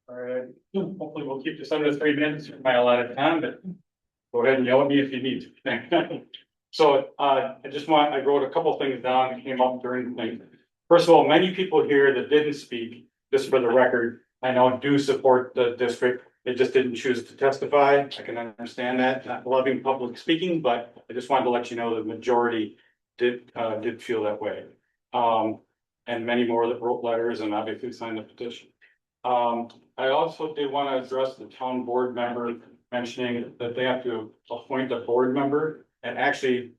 All right, hopefully we'll keep this under 3 minutes, by a lot of time, but go ahead and yell at me if you need to. So, I wrote a couple things down that came up during the thing. First of all, many people here that didn't speak, just for the record, I know do support the district. They just didn't choose to testify. I can understand that, not loving public speaking, but I just wanted to let you know the majority did feel that way. And many more that wrote letters and obviously signed the petition. I also did want to address the town board member mentioning that they have to appoint a board member. And actually,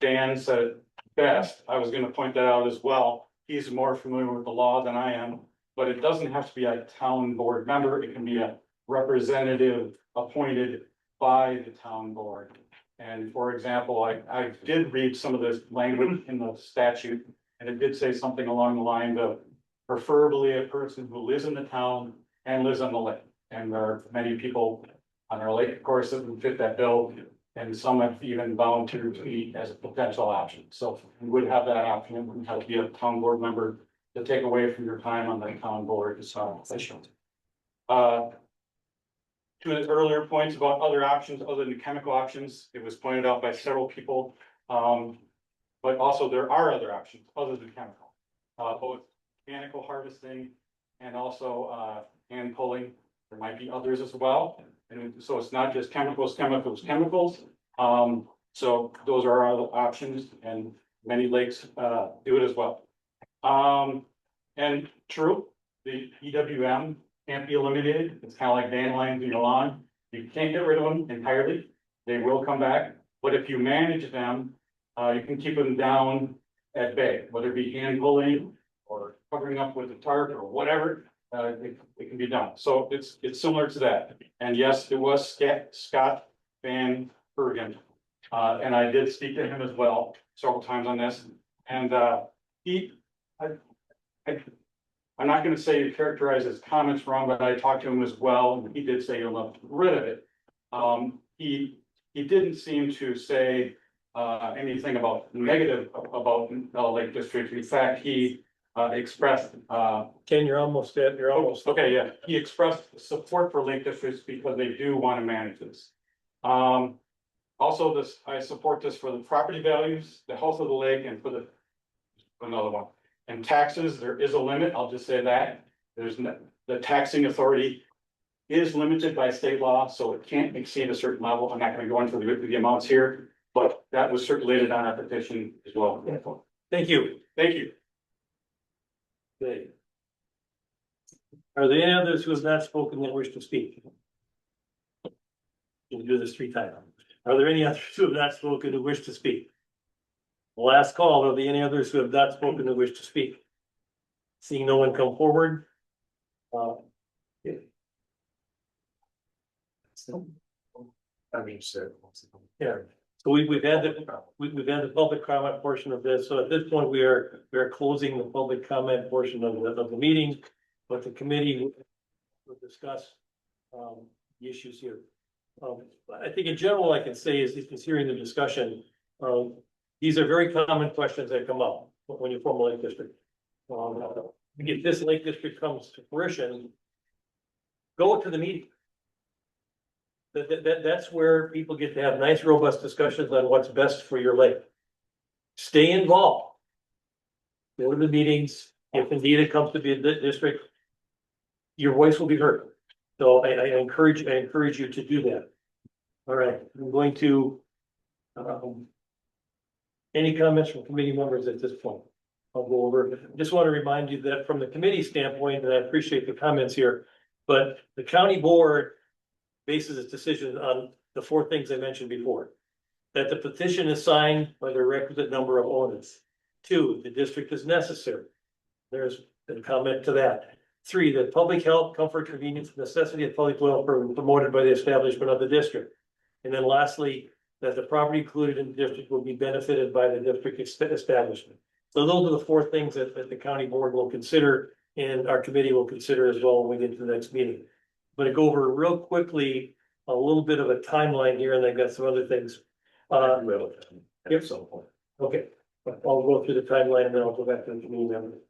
Dan said it best. I was going to point that out as well. He's more familiar with the law than I am, but it doesn't have to be a town board member. It can be a representative appointed by the town board. And for example, I did read some of this language in the statute, and it did say something along the line of preferably a person who lives in the town and lives on the lake. And there are many people on our lake, of course, that would fit that bill. And some have even volunteered to meet as a potential option. So we would have that option. It wouldn't have to be a town board member to take away from your time on the town board. So efficient. To the earlier points about other options other than chemical options, it was pointed out by several people. But also there are other options other than chemical, both mechanical harvesting and also hand pulling. There might be others as well. And so it's not just chemicals. So those are our options, and many lakes do it as well. And true, the EWM can't be eliminated. It's kind of like dandelions in your lawn. You can't get rid of them entirely. They will come back. But if you manage them, you can keep them down at bay, whether it be hand pulling or covering up with a tarp or whatever. It can be done. So it's similar to that. And yes, it was Scott Van Bergen. And I did speak to him as well several times on this. And I'm not going to say you characterize his comments wrong, but I talked to him as well. And he did say he'll not get rid of it. He didn't seem to say anything about negative about Lake District. In fact, he expressed Ken, you're almost dead. You're almost. Okay, yeah. He expressed support for Lake Districts because they do want to manage this. Also, I support this for the property values, the health of the lake, and for another one. And taxes, there is a limit. I'll just say that the taxing authority is limited by state law, so it can't exceed a certain level. I'm not going to go into the amounts here, but that was circulated on our petition as well. Thank you. Thank you. Okay. Are there any others who have not spoken that wish to speak? We'll do this 3 times. Are there any others who have not spoken who wish to speak? Last call. Are there any others who have not spoken who wish to speak? Seeing no one come forward. Yeah, so we've had the public comment portion of this, so at this point, we are closing the public comment portion of the meeting. But the committee will discuss, the issues here. I think in general, I can say is hearing the discussion, these are very common questions that come up when you form a lake district. If this lake district comes to fruition, go to the meeting. That's where people get to have nice, robust discussions on what's best for your lake. Stay involved. Go to the meetings. If indeed it comes to be a district, your voice will be heard. So I encourage you to do that. All right, I'm going to, any comments from committee members at this point? I'll go over. Just want to remind you that from the committee standpoint, and I appreciate the comments here, but the county board bases its decision on the four things I mentioned before. That the petition is signed by the requisite number of owners. 2, the district is necessary. There's a comment to that. 3, that public health, comfort, convenience, necessity of public welfare are promoted by the establishment of the district. And then lastly, that the property included in the district will be benefited by the district establishment. So those are the four things that the county board will consider and our committee will consider as well when we get to the next meeting. I'm gonna go over real quickly a little bit of a timeline here, and I've got some other things. Yep. Okay, I'll go through the timeline and then I'll go back to the committee members.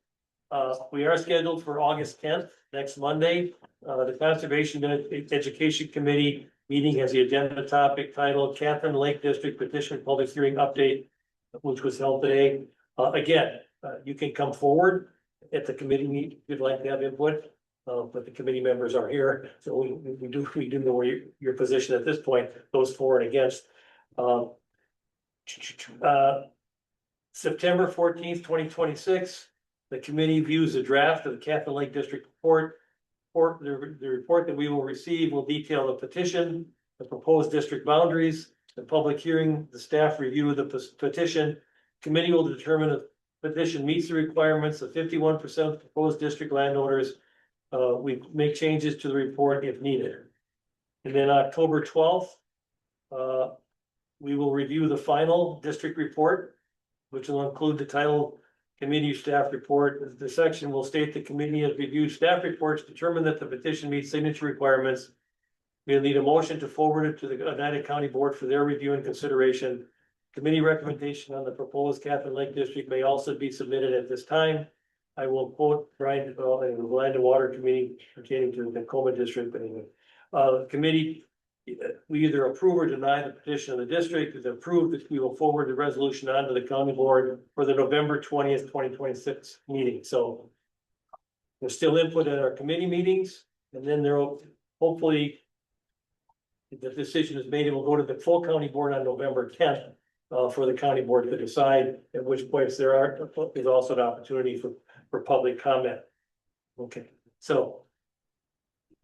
We are scheduled for August 10th, next Monday. The Conservation and Education Committee meeting has the agenda topic titled Kathan Lake District Petition Public Hearing Update, which was held today. Again, you can come forward at the committee meet if you'd like to have input. But the committee members are here, so we do know where your position at this point, those for and against. September 14th, 2026, the committee views a draft of the Kathan Lake District report. The report that we will receive will detail the petition, the proposed district boundaries, the public hearing, the staff review of the petition. Committee will determine if petition meets the requirements of 51% of proposed district landowners. We make changes to the report if needed. And then October 12th, we will review the final district report, which will include the title committee staff report. The section will state the committee has reviewed staff reports, determined that the petition meets signature requirements. We'll need a motion to forward it to the Oneida County Board for their review and consideration. Committee recommendation on the proposed Kathan Lake District may also be submitted at this time. I will quote Brian, the Land and Water Committee pertaining to the Tacoma District, but anyway. Committee, we either approve or deny the petition of the district. If approved, we will forward the resolution on to the county board for the November 20th, 2026 meeting. So there's still input at our committee meetings, and then there will hopefully, if the decision is made, it will go to the full county board on November 10th for the county board to decide, at which points is also an opportunity for public comment. Okay, so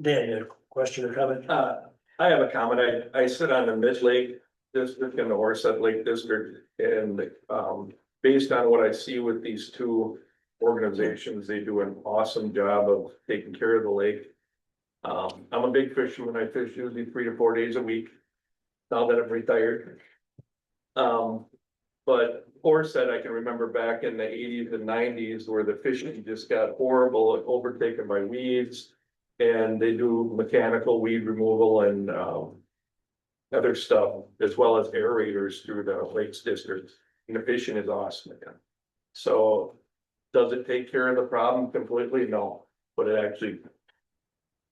Dan, you had a question or comment? I have a comment. I sit on the Mid Lake District and the Horset Lake District, and based on what I see with these two organizations, they do an awesome job of taking care of the lake. I'm a big fisherman. I fish usually 3 to 4 days a week now that I'm retired. But Horset, I can remember back in the 80s and 90s where the fishing just got horrible, overtaken by weeds. And they do mechanical weed removal and other stuff, as well as aerators through the Lakes District. And the fishing is awesome again. So does it take care of the problem completely? No, but it actually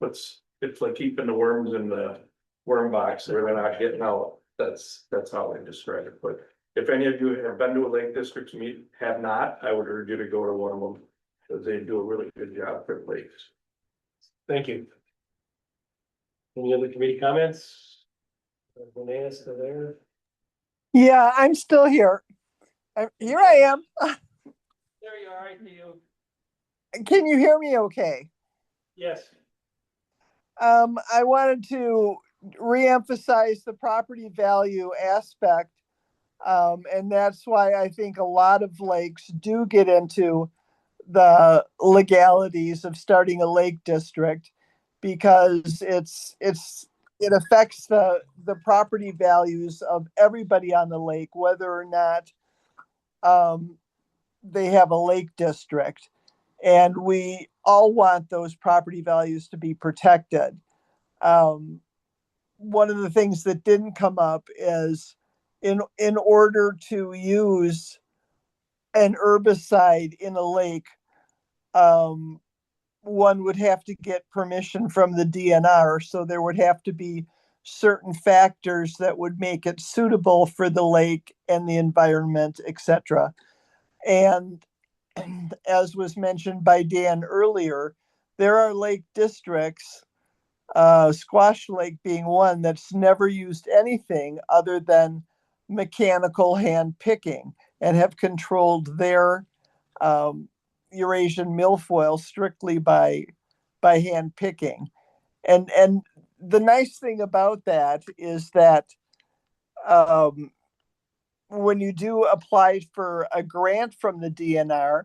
it's like keeping the worms in the worm box where they're not getting out. That's how I describe it. But if any of you have been to a Lake District meet, have not, I would urge you to go to one of them because they do a really good job for the lakes. Thank you. Any other committee comments? Renee is still there? Yeah, I'm still here. Here I am. There you are, I see you. Can you hear me okay? Yes. I wanted to reemphasize the property value aspect. And that's why I think a lot of lakes do get into the legalities of starting a lake district, because it's it affects the property values of everybody on the lake, whether or not they have a lake district. And we all want those property values to be protected. One of the things that didn't come up is in order to use an herbicide in a lake, one would have to get permission from the DNR. So there would have to be certain factors that would make it suitable for the lake and the environment, etc. And as was mentioned by Dan earlier, there are lake districts, Squash Lake being one, that's never used anything other than mechanical hand picking and have controlled their Eurasian milfoil strictly by hand picking. And the nice thing about that is that when you do apply for a grant from the DNR,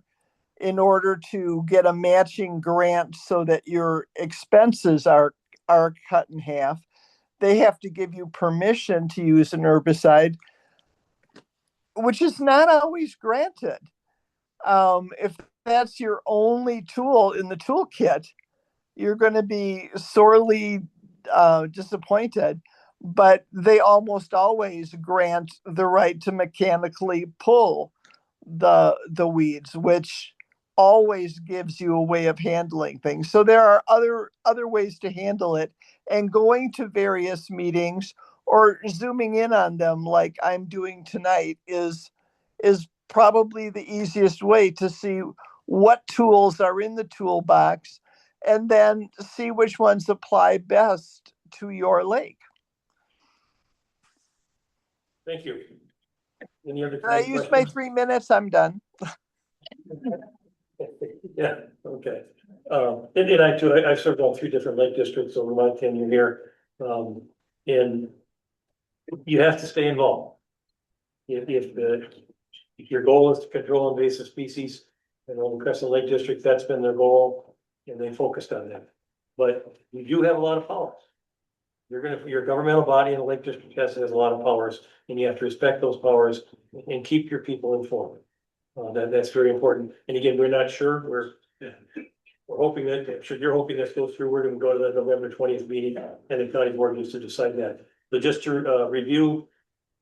in order to get a matching grant so that your expenses are cut in half, they have to give you permission to use an herbicide, which is not always granted. If that's your only tool in the toolkit, you're going to be sorely disappointed. But they almost always grant the right to mechanically pull the weeds, which always gives you a way of handling things. So there are other ways to handle it, and going to various meetings or zooming in on them like I'm doing tonight is probably the easiest way to see what tools are in the toolbox and then see which ones apply best to your lake. Thank you. Any other I used my 3 minutes. I'm done. Yeah, okay. And I too, I've served all 3 different lake districts over my tenure here. And you have to stay involved. If your goal is to control invasive species, and on the Crescent Lake District, that's been their goal, and they focused on that. But you do have a lot of powers. Your governmental body in the Lake District has a lot of powers, and you have to respect those powers and keep your people informed. That's very important. And again, we're not sure. We're hoping that, you're hoping this goes through, we're gonna go to the November 20th meeting, and the county board needs to decide that. But just to review,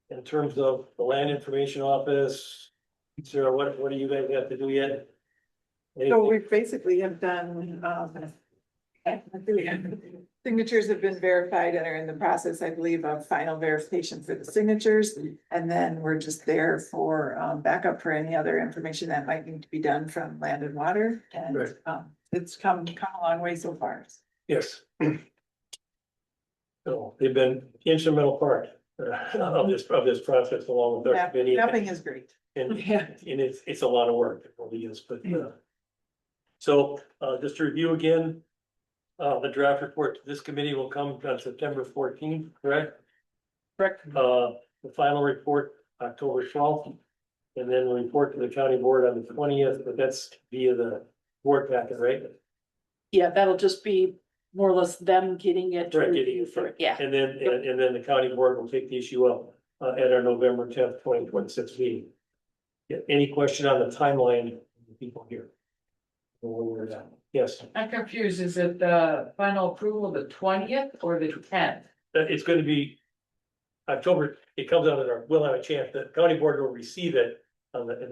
in terms of the land information office, Sarah, what do you guys have to do yet? So we basically have done, signatures have been verified and are in the process, I believe, of final verification for the signatures. And then we're just there for backup for any other information that might need to be done from Land and Water. And Right. It's come a long way so far. Yes. So they've been instrumental part of this process along with our committee. Nothing is great. And it's a lot of work, it really is, but so just to review again, the draft report to this committee will come on September 14th, correct? Correct. The final report October 12th, and then the report to the county board on the 20th, but that's via the board packet, right? Yeah, that'll just be more or less them getting it. Right, getting it for, yeah. And then the county board will take the issue up at our November 10th, 2026 meeting. Yeah, any question on the timeline, people here? Yes. I'm confused. Is it the final approval the 20th or the 10th? It's gonna be October, it comes out we'll have a chance, the county board will receive it, and then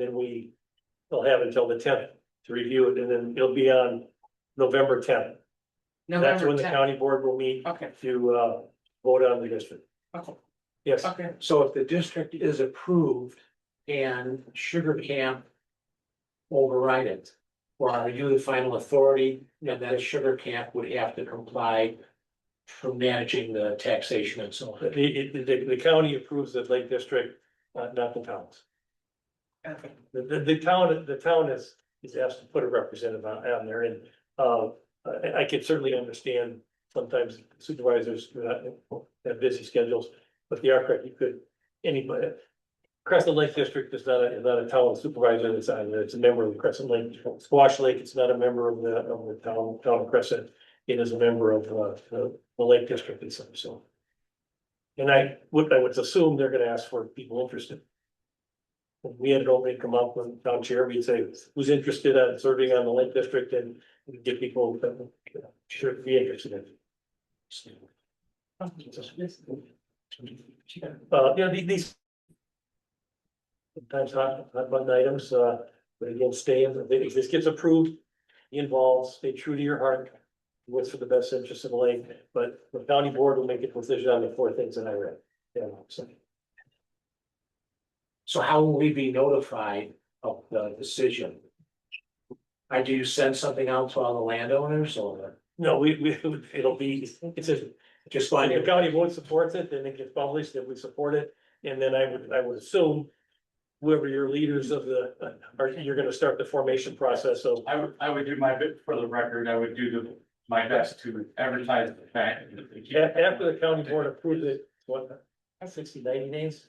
they'll have until the 10th to review it, and then it'll be on November 10th. That's November when the 10th. county board will meet Okay. to vote on the district. Okay. Yes. Okay. So if the district is approved and Sugar Camp override it, or are you the final authority, and then Sugar Camp would have to comply for managing the taxation and so on? The county approves the Lake District, not the towns. Okay. The town is asked to put a representative on there, and I could certainly understand sometimes supervisors do not have busy schedules, but the correct, you could, anybody. Crescent Lake District is not a town supervisor, it's a member of the Crescent Lake. Squash Lake, it's not a member of the town of Crescent. It is a member of the Lake District itself, so. And I would assume they're gonna ask for people interested. If we had an opening come up with town chair, we'd say, who's interested in serving on the Lake District, and get people that should be interested in. These. Sometimes hot button items, but again, if this gets approved, be involved, stay true to your heart. What's for the best interest of the lake, but the county board will make a decision on the 4 things that I read. Yeah, So how will we be notified of the decision? Do you send something out to all the landowners or? no, it'll be, it's a, Just if find the it. county board supports it, then it gets published, if we support it, and then I would assume. Whoever your leaders of you're gonna start the formation process, so. I would do my bit for the record, I would do my best to advertise the fact. After the county board approves it, what, 60, 90 days?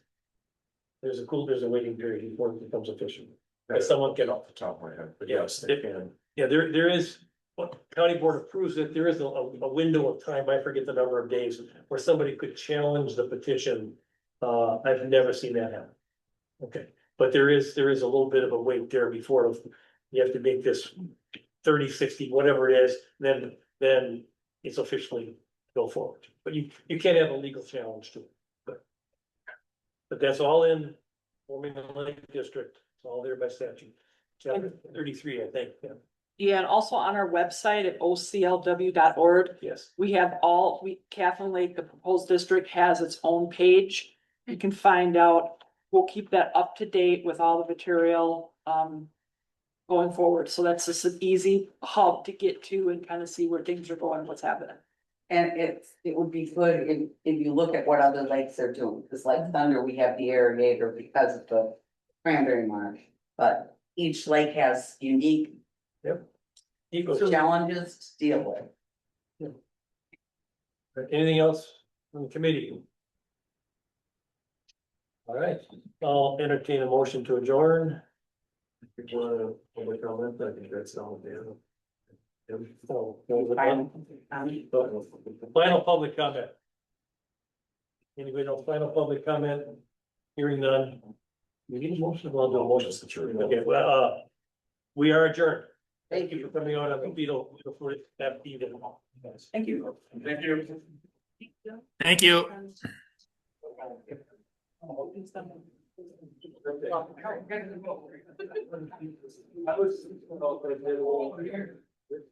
There's a waiting period before it becomes official. But someone can off the top of my head, but yes, they can. Yeah, there is, what county board approves it, there is a window of time, I forget the number of days, where somebody could challenge the petition. I've never seen that happen. Okay, but there is a little bit of a wait there before you have to make this 30, 60, whatever it is, then it's officially go forward. But you can't have a legal challenge to it, but that's all in forming the Lake District, it's all there by statute. Chapter 33, I think, yeah. Yeah, and also on our website at oclw.org, Yes. we have Kathan Lake, the proposed district has its own page. You can find out, we'll keep that up to date with all the material, going forward. So that's just an easy hub to get to and kind of see where things are going, what's happening. And it would be good if you look at what other lakes are doing, because like Thunder, we have the irrigator because of the cranberry marsh. But each lake has unique challenges to deal with. Anything else from the committee? All right, I'll entertain a motion to adjourn. If you want to public comment, I think that's all there. Final public comment. Anybody else, final public comment? Hearing none. We need a motion, well, no motions. Okay, well, we are adjourned. Thank you for coming on the Beetle before that evening. Thank you. Thank you. Thank you. I was